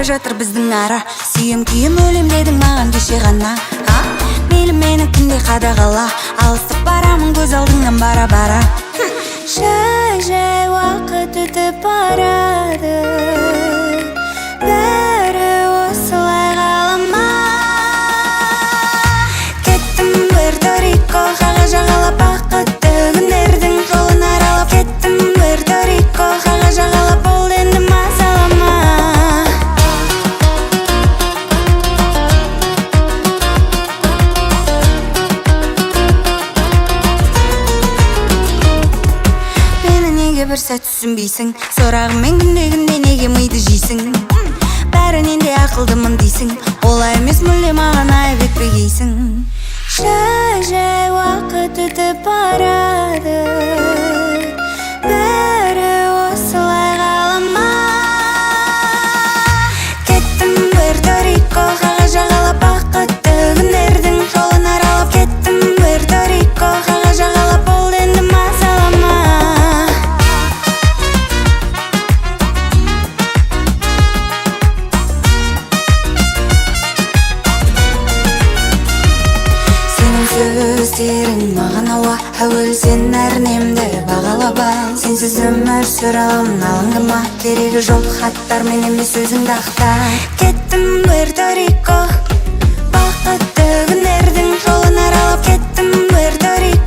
жатыр біздің ара. Сүйем күйем өлем дедің маған кеше ғана. Мейлі мені күнде қадағала, алысып барамын көз алдыңнан бара-бара. Жай уақыт өтіп барады, бәрі осылай қалама. Кеттім Пуэрто-Рико, қаға жағалап бақытты күндердің жолын аралап. Кеттім Пуэрто-Рико, қаға жағалап болды енді мазалама. Бір сәт түсінбейсің, сұрағымен күнде неге миды жейсің? Бәрінен де ақылдымын дейсің, олай емес мүлде маған айып етпегейсің. Жай уақыт өтіп барады, бәрі осылай қалама. Кеттім Пуэрто-Рико, қаға жағалап бақытты күндердің жолын аралап. Кеттім Пуэрто-Рико, қаға жағалап болды енді мазалама. Сөздерің маған ауа, әуел сен әрнемді бағалап ал. Сенсіз өмір сүре аламын, алаңдама, керегі жоқ хаттармен емес өзіңді ақта. Кеттім Пуэрто-Рико, бақытты күндердің жолын аралап. Кеттім Пуэрто-Рико.